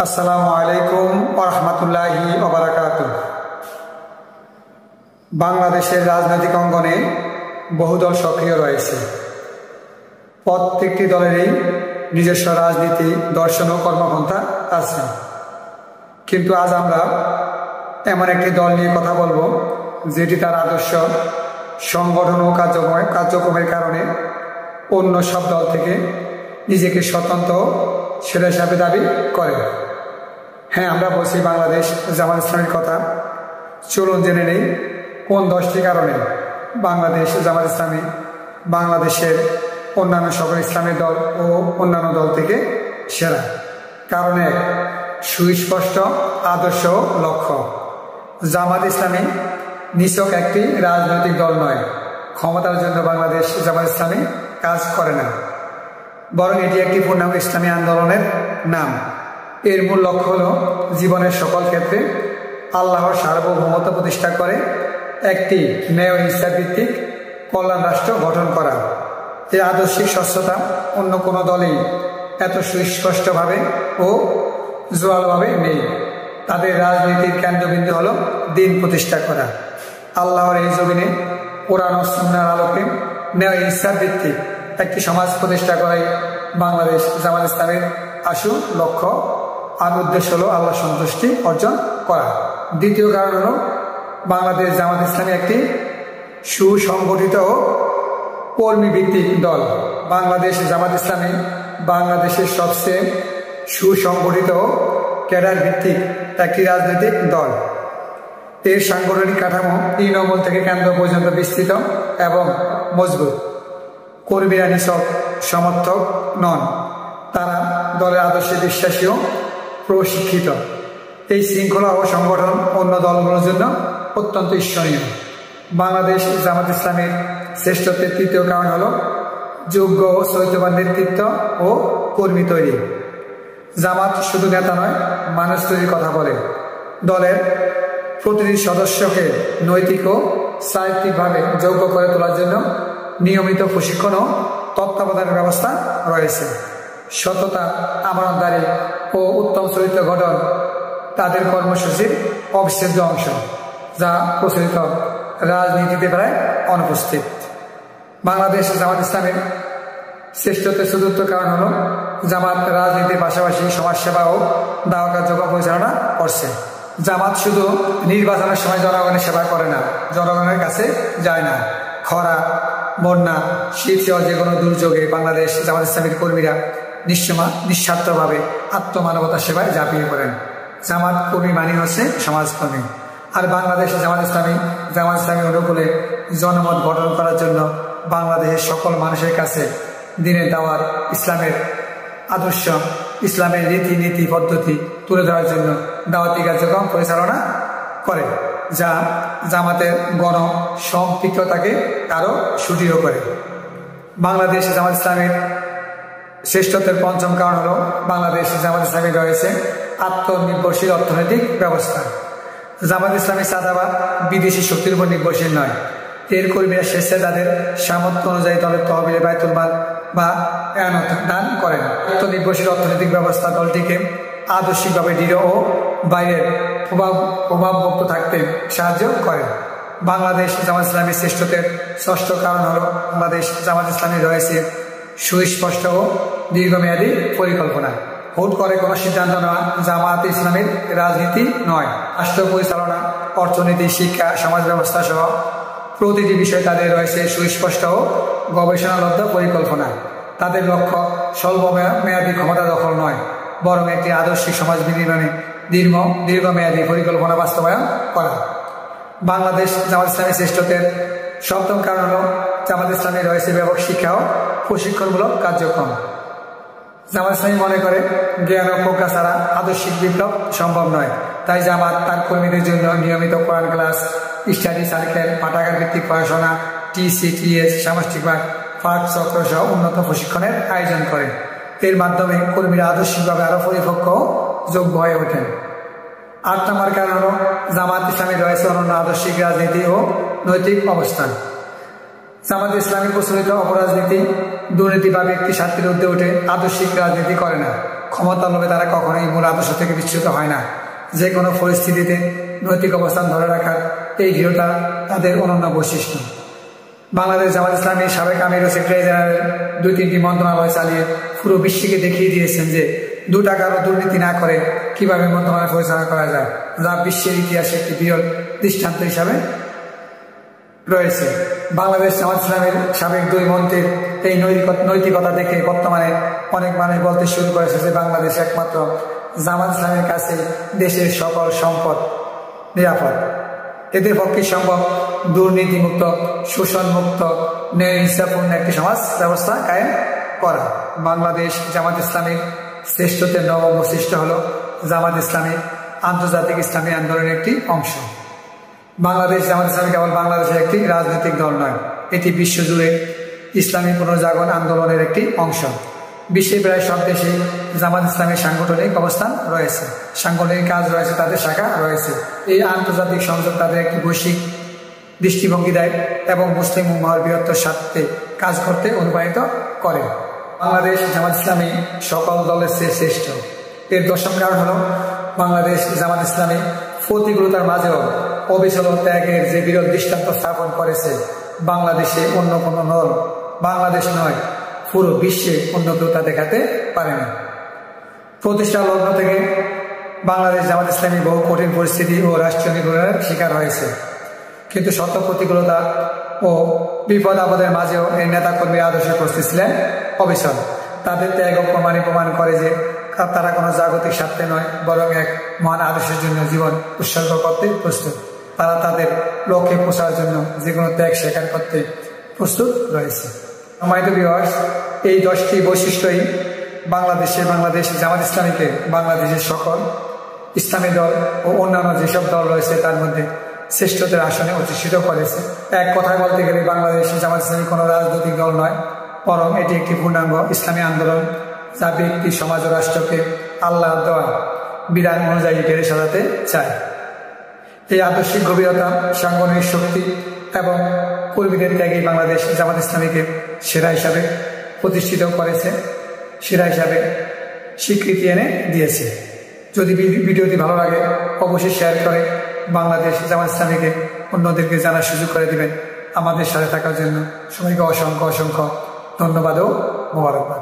আসসালামু আলাইকুম ওয়া রাহমাতুল্লাহি ওয়া বারাকাতুহু। বাংলাদেশের রাজনৈতিক অঙ্গনে বহুদল সক্রিয় রয়েছে। প্রত্যেকটি দলেরই নিজস্ব রাজনীতি, দর্শন ও কর্মপন্থা আছে। কিন্তু আজ আমরা এমন একটি দল নিয়ে কথা বলবো যেটি তার আদর্শ, সংগঠন ও কার্যক্রমের কারণে অন্য সব দল থেকে নিজেকে স্বতন্ত্র সেরা হিসাবে দাবি করে। হ্যাঁ, আমরা বলছি বাংলাদেশ জামাত ইসলামের কথা। চলুন জেনে নেই কোন 10টি কারণে বাংলাদেশ জামাত ইসলামী বাংলাদেশের অন্যান্য সকল ইসলামী দল ও অন্যান্য দল থেকে সেরা। কারণ 1, সুস্পষ্ট আদর্শ ও লক্ষ্য। জামাত ইসলামী নিছক একটি রাজনৈতিক দল নয়। ক্ষমতার জন্য বাংলাদেশ জামাত ইসলামী কাজ করে না, বরং এটি একটি পূর্ণাঙ্গ ইসলামী আন্দোলনের নাম। এর মূল লক্ষ্য হল জীবনের সকল ক্ষেত্রে আল্লাহর সার্বভৌমত্ব প্রতিষ্ঠা করে একটি ন্যায় ও ইনসাফ ভিত্তিক কল্যাণ রাষ্ট্র গঠন করা। এই আদর্শিক স্বচ্ছতা অন্য কোনো দলেই এত সুস্পষ্টভাবে ও জোরালোভাবে নেই। তাদের রাজনীতির কেন্দ্রবিন্দু হল দিন প্রতিষ্ঠা করা। আল্লাহর এই জমিনে কোরআন ও সুন্নাহর আলোকে ন্যায় ইনসাফ ভিত্তিক একটি সমাজ প্রতিষ্ঠা করাই বাংলাদেশ জামাত ইসলামের আশু লক্ষ্য আর উদ্দেশ্য হল আল্লাহ সন্তুষ্টি অর্জন করা। দ্বিতীয় কারণ হল বাংলাদেশ জামাত ইসলামী একটি সুসংগঠিত ও কর্মী ভিত্তিক দল। বাংলাদেশ জামাত ইসলামী বাংলাদেশের সবচেয়ে সুসংগঠিত ও ক্যাডার ভিত্তিক একটি রাজনৈতিক দল। এর সাংগঠনিক কাঠামো তৃণমূল থেকে কেন্দ্র পর্যন্ত বিস্তৃত এবং মজবুত। কর্মীরা নিছক সমর্থক নন, তারা দলের আদর্শে বিশ্বাসী ও প্রশিক্ষিত। এই শৃঙ্খলা ও সংগঠন অন্য দলগুলোর জন্য অত্যন্ত ঈর্ষণীয়। বাংলাদেশ জামাত ইসলামের শ্রেষ্ঠত্বের তৃতীয় কারণ হল যোগ্য ও চৈতন্যবান নেতৃত্ব ও কর্মী তৈরি। জামাত শুধু নেতা নয়, মানুষ তৈরির কথা বলে। দলের প্রতিটি সদস্যকে নৈতিক ও সাহিত্যিকভাবে যোগ্য করে তোলার জন্য নিয়মিত প্রশিক্ষণ ও তত্ত্বাবধানের ব্যবস্থা রয়েছে। সততা, আমানতদারি ও উত্তম চরিত্র গঠন তাদের কর্মসূচির অবিচ্ছেদ্য অংশ, যা প্রচলিত রাজনীতিতে প্রায় অনুপস্থিত। বাংলাদেশ জামাত ইসলামের শ্রেষ্ঠত্বের চতুর্থ কারণ হল জামাত রাজনীতির পাশাপাশি সমাজসেবা ও দাওয়া কার্যক্রম পরিচালনা করছে। জামাত শুধু নির্বাচনের সময় জনগণের সেবা করে না, জনগণের কাছে যায় না। খরা, বন্যা, শীত সহ যে কোনো দুর্যোগে বাংলাদেশ জামাত ইসলামীর কর্মীরা নিঃস্বার্থভাবে আত্মমানবতার সেবায় ঝাঁপিয়ে পড়েন। জামাত কর্মী মানে হচ্ছে সমাজকর্মী। আর বাংলাদেশ জামাত ইসলামী অনুকূলে জনমত গঠন করার জন্য বাংলাদেশের সকল মানুষের কাছে দিনের দাওয়াত, ইসলামের আদর্শ, ইসলামের রীতিনীতি পদ্ধতি তুলে ধরার জন্য দাওয়াতি কার্যক্রম পরিচালনা করে, যা জামাতের গণসম্পৃক্ততাকে আরও সুদৃঢ় করে। বাংলাদেশ জামাত ইসলামের শ্রেষ্ঠত্বের পঞ্চম কারণ হল বাংলাদেশ জামাত ইসলামী রয়েছে আত্মনির্ভরশীল অর্থনৈতিক ব্যবস্থা। জামাত ইসলামী চাঁদাবাদ, বিদেশি শক্তির উপর নির্ভরশীল নয়। এর কর্মীরা স্বেচ্ছায় তাদের সামর্থ্য অনুযায়ী দলের তহবিলে বায়তুল মাল বা এনামত দান করেন। আত্মনির্ভরশীল অর্থনৈতিক ব্যবস্থা দলটিকে আদর্শিকভাবে দৃঢ় ও বাইরের প্রভাবমুক্ত থাকতে সাহায্য করে। বাংলাদেশ জামাত ইসলামীর শ্রেষ্ঠত্বের ষষ্ঠ কারণ হল বাংলাদেশ জামাত ইসলামী রয়েছে সুস্পষ্ট ও দীর্ঘমেয়াদী পরিকল্পনা। হুট করে কোনো সিদ্ধান্ত নেওয়া জামাত ইসলামের রাজনীতি নয়। রাষ্ট্র পরিচালনা, অর্থনীতি, শিক্ষা, সমাজ ব্যবস্থা সহ প্রতিটি বিষয়ে তাদের রয়েছে সুস্পষ্ট ও গবেষণালব্ধ পরিকল্পনা। তাদের লক্ষ্য স্বল্প মেয়াদী ক্ষমতা দখল নয়, বরং একটি আদর্শিক সমাজ বিনির্মাণে দীর্ঘমেয়াদী পরিকল্পনা বাস্তবায়ন করা। বাংলাদেশ জামাত ইসলামের শ্রেষ্ঠত্বের সপ্তম কারণ হল জামাত ইসলামী রয়েছে ব্যাপক শিক্ষা ও প্রশিক্ষণমূলক কার্যক্রম। জামাত ইসলামী মনে করে জ্ঞান ও প্রজ্ঞা ছাড়া আদর্শিক বিপ্লব সম্ভব নয়। তাই জামাত তার কর্মীদের জন্য নিয়মিত কোরআন ক্লাস, স্টাডি সার্কেল, পাঠাগার ভিত্তিক পড়াশোনা, TCTS, সামষ্টিকবাদ, পাঠ চক্র সহ উন্নত প্রশিক্ষণের আয়োজন করে। এর মাধ্যমে কর্মীরা আদর্শিকভাবে আরও পরিপক্ক ও যোগ্য হয়ে ওঠেন। 8 নম্বর কারণ হল জামাত ইসলামী রয়েছে অনন্য আদর্শিক রাজনীতি ও নৈতিক অবস্থান। জামাত ইসলামী প্রচলিত অপরাজনীতি, দুর্নীতি বা ব্যক্তি স্বার্থের ঊর্ধ্বে উঠে আদর্শিক রাজনীতি করে না। ক্ষমতার লোভে তারা কখনোই মূল আদর্শ থেকে বিচ্যুত হয় না। যে কোনো পরিস্থিতিতে নৈতিক অবস্থান ধরে রাখার এই দৃঢ়তা তাদের অনন্য বৈশিষ্ট্য। বাংলাদেশ জামাত ইসলামীর সাবেক আমির ও সেক্রেটারি জেনারেল 2-3টি মন্ত্রণালয় চালিয়ে পুরো বিশ্বকে দেখিয়ে দিয়েছেন যে 2 টাকারও দুর্নীতি না করে কিভাবে মন্ত্রণালয় পরিচালনা করা যায়, যা বিশ্বের ইতিহাসে একটি বিরল দৃষ্টান্ত হিসাবে রয়েছে। বাংলাদেশ জামাত ইসলামের সাবেক 2 মন্ত্রীর এই নৈতিকতা দেখে বর্তমানে অনেক মানুষ বলতে শুরু করেছে যে বাংলাদেশ একমাত্র জামাত ইসলামের কাছে দেশের সকল সম্পদ নিরাপদ। এদের পক্ষে সম্ভব দুর্নীতিমুক্ত, শোষণমুক্ত, ন্যায় ইনসাফপূর্ণ একটি সমাজ ব্যবস্থা কায়েম করা। বাংলাদেশ জামাত ইসলামীর শ্রেষ্ঠত্বের নবম বৈশিষ্ট্য হল জামাত ইসলামী আন্তর্জাতিক ইসলামী আন্দোলনের একটি অংশ। বাংলাদেশ জামাত ইসলামী কেবল বাংলাদেশের একটি রাজনৈতিক দল নয়, এটি বিশ্বজুড়ে ইসলামী পুনর্জাগরণ আন্দোলনের একটি অংশ। বিশ্বের প্রায় সব দেশে জামাত ইসলামের সাংগঠনিক অবস্থান রয়েছে, সাংগঠনিক কাজ রয়েছে, তাদের শাখা রয়েছে। এই আন্তর্জাতিক সংযোগ তাদের একটি বৈশ্বিক দৃষ্টিভঙ্গি দেয় এবং মুসলিম উম্মাহর বৃহত্তর স্বার্থে কাজ করতে অনুপ্রাণিত করে। বাংলাদেশ জামাত ইসলামী সকল দলের চেয়ে শ্রেষ্ঠ। এর দশম কারণ হল বাংলাদেশ জামাত ইসলামী প্রতিকূলতার মাঝেও অবিচল ত্যাগের যে বিরল দৃষ্টান্ত স্থাপন করেছে, বাংলাদেশে অন্য কোনো দল, বাংলাদেশ নয় পুরো বিশ্বে অন্য কেউ তা দেখাতে পারেনি। প্রতিষ্ঠা লগ্ন থেকে বাংলাদেশ জামাত ইসলামী বহু কঠিন পরিস্থিতি ও রাষ্ট্রীয় নিপীড়নের শিকার হয়েছে, কিন্তু শত প্রতিকূলতা ও বিপদ আপদের মাঝেও এই নেতাকর্মী আদর্শে উপস্থিত ছিলেন অবিচল। তাদের ত্যাগ ও প্রমাণ করে যে তারা কোনো জাগতিক স্বার্থে নয়, বরং এক মহান আদর্শের জন্য জীবন উৎসর্গ করতে প্রস্তুত। তারা তাদের লক্ষ্যে পৌঁছার জন্য যে কোনো ত্যাগ স্বীকার করতে প্রস্তুত রয়েছে। সম্মানিত ভিউয়ার্স, এই 10টি বৈশিষ্ট্যই বাংলাদেশ জামাত ইসলামীকে বাংলাদেশের সকল ইসলামী দল ও অন্যান্য যেসব দল রয়েছে তার মধ্যে শ্রেষ্ঠত্বের আসনে অধিষ্ঠিত করেছে। এক কথায় বলতে গেলে বাংলাদেশ জামাত ইসলামী কোনো রাজনৈতিক দল নয়, বরং এটি একটি পূর্ণাঙ্গ ইসলামী আন্দোলন, যা ব্যক্তি, সমাজ ও রাষ্ট্রকে আল্লাহর দেওয়া বিধান অনুযায়ী বেড়ে সাজাতে চায়। এই আদর্শিক গভীরতা, সাংগঠনিক শক্তি এবং কর্মীদের ত্যাগে বাংলাদেশ জামাত ইসলামীকে সেরা হিসাবে প্রতিষ্ঠিত করেছে, সেরা হিসাবে স্বীকৃতি এনে দিয়েছে। যদি ভিডিওটি ভালো লাগে অবশ্যই শেয়ার করে বাংলাদেশ জামাত ইসলামীকে অন্যদেরকে জানার সুযোগ করে দিবেন। আমাদের সাথে থাকার জন্য সবাইকে অসংখ্য ধন্যবাদ ও মোবারকবাদ।